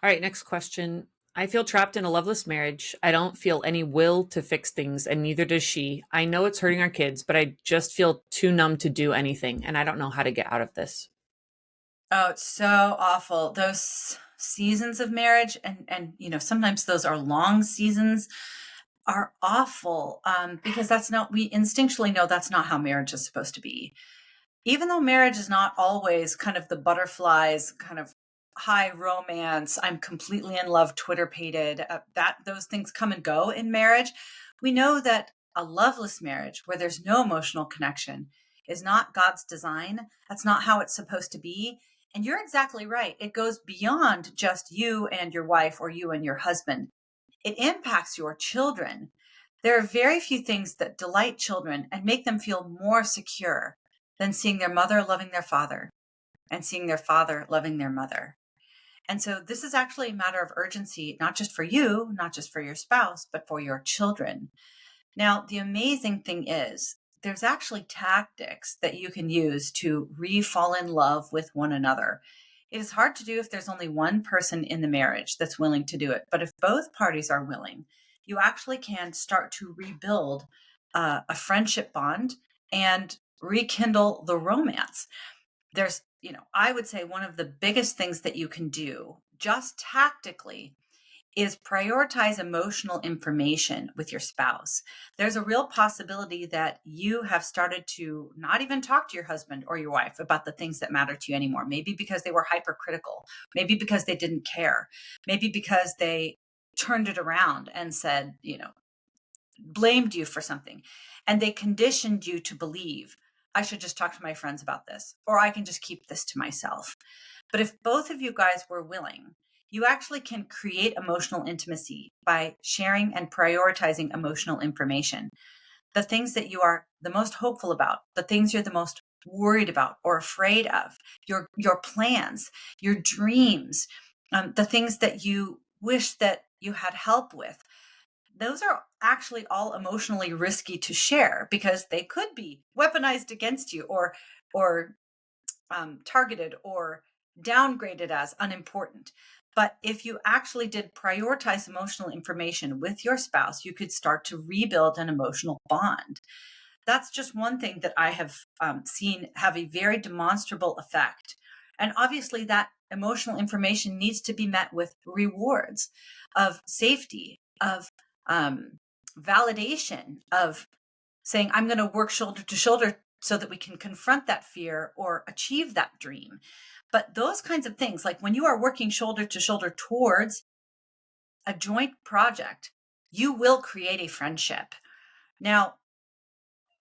All right, next question. I feel trapped in a loveless marriage. I don't feel any will to fix things, and neither does she. I know it's hurting our kids, but I just feel too numb to do anything, and I don't know how to get out of this. Oh, it's so awful. Those seasons of marriage, and sometimes those are long seasons, are awful, because that's not, we instinctually know that's not how marriage is supposed to be. Even though marriage is not always kind of the butterflies, kind of high romance, I'm completely in love, Twitter pated, that those things come and go in marriage. We know that a loveless marriage where there's no emotional connection is not God's design. That's not how it's supposed to be. And you're exactly right. It goes beyond just you and your wife or you and your husband. It impacts your children. There are very few things that delight children and make them feel more secure than seeing their mother loving their father and seeing their father loving their mother. And so this is actually a matter of urgency, not just for you, not just for your spouse, but for your children. Now, the amazing thing is there's actually tactics that you can use to re-fall in love with one another. It is hard to do if there's only one person in the marriage that's willing to do it. But if both parties are willing, you actually can start to rebuild a friendship bond and rekindle the romance. I would say one of the biggest things that you can do just tactically is prioritize emotional information with your spouse. There's a real possibility that you have started to not even talk to your husband or your wife about the things that matter to you anymore. Maybe because they were hypercritical, maybe because they didn't care, maybe because they turned it around and said, blamed you for something. And they conditioned you to believe, I should just talk to my friends about this, or I can just keep this to myself. But if both of you guys were willing, you actually can create emotional intimacy by sharing and prioritizing emotional information. The things that you are the most hopeful about, the things you're the most worried about or afraid of, your plans, your dreams, the things that you wish that you had help with, those are actually all emotionally risky to share because they could be weaponized against you or targeted or downgraded as unimportant. But if you actually did prioritize emotional information with your spouse, you could start to rebuild an emotional bond. That's just one thing that I have seen have a very demonstrable effect. And obviously, that emotional information needs to be met with rewards of safety, of um, validation, of saying, I'm going to work shoulder to shoulder so that we can confront that fear or achieve that dream. But those kinds of things, like when you are working shoulder to shoulder towards a joint project, you will create a friendship. Now,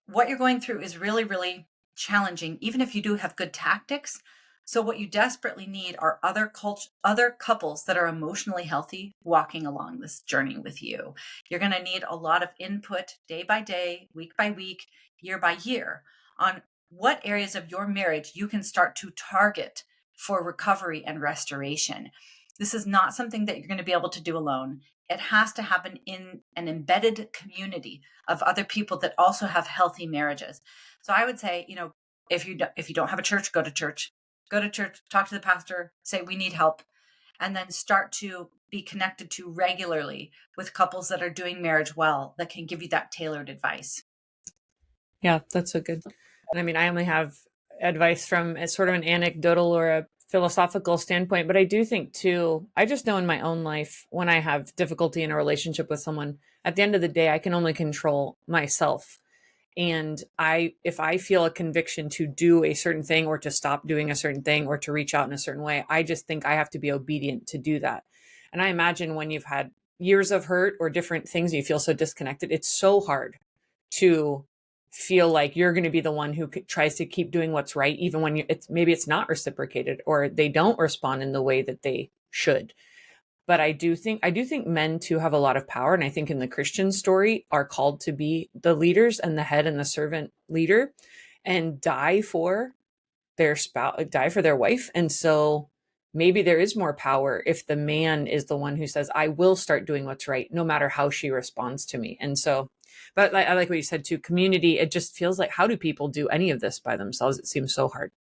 what you're going through is really, really challenging, even if you do have good tactics. So what you desperately need are other couples that are emotionally healthy walking along this journey with you. You're going to need a lot of input day by day, week by week, year by year on what areas of your marriage you can start to target for recovery and restoration. This is not something that you're going to be able to do alone. It has to happen in an embedded community of other people that also have healthy marriages. So I would say, if you don't have a church, go to church, talk to the pastor, say we need help, and then start to be connected to regularly with couples that are doing marriage well that can give you that tailored advice. Yeah, that's so good. And I mean, I only have advice from a sort of an anecdotal or a philosophical standpoint, but I do think too, I just know in my own life when I have difficulty in a relationship with someone, at the end of the day, I can only control myself. And if I feel a conviction to do a certain thing or to stop doing a certain thing or to reach out in a certain way, I just think I have to be obedient to do that. And I imagine when you've had years of hurt or different things, you feel so disconnected, it's so hard to feel like you're going to be the one who tries to keep doing what's right, even when maybe it's not reciprocated or they don't respond in the way that they should. But I do think men too have a lot of power, and I think in the Christian story are called to be the leaders and the head and the servant leader, and die for their spouse, die for their wife. And so maybe there is more power if the man is the one who says, I will start doing what's right, no matter how she responds to me. And so, but I like what you said too, community, it just feels like, how do people do any of this by themselves? It seems so hard.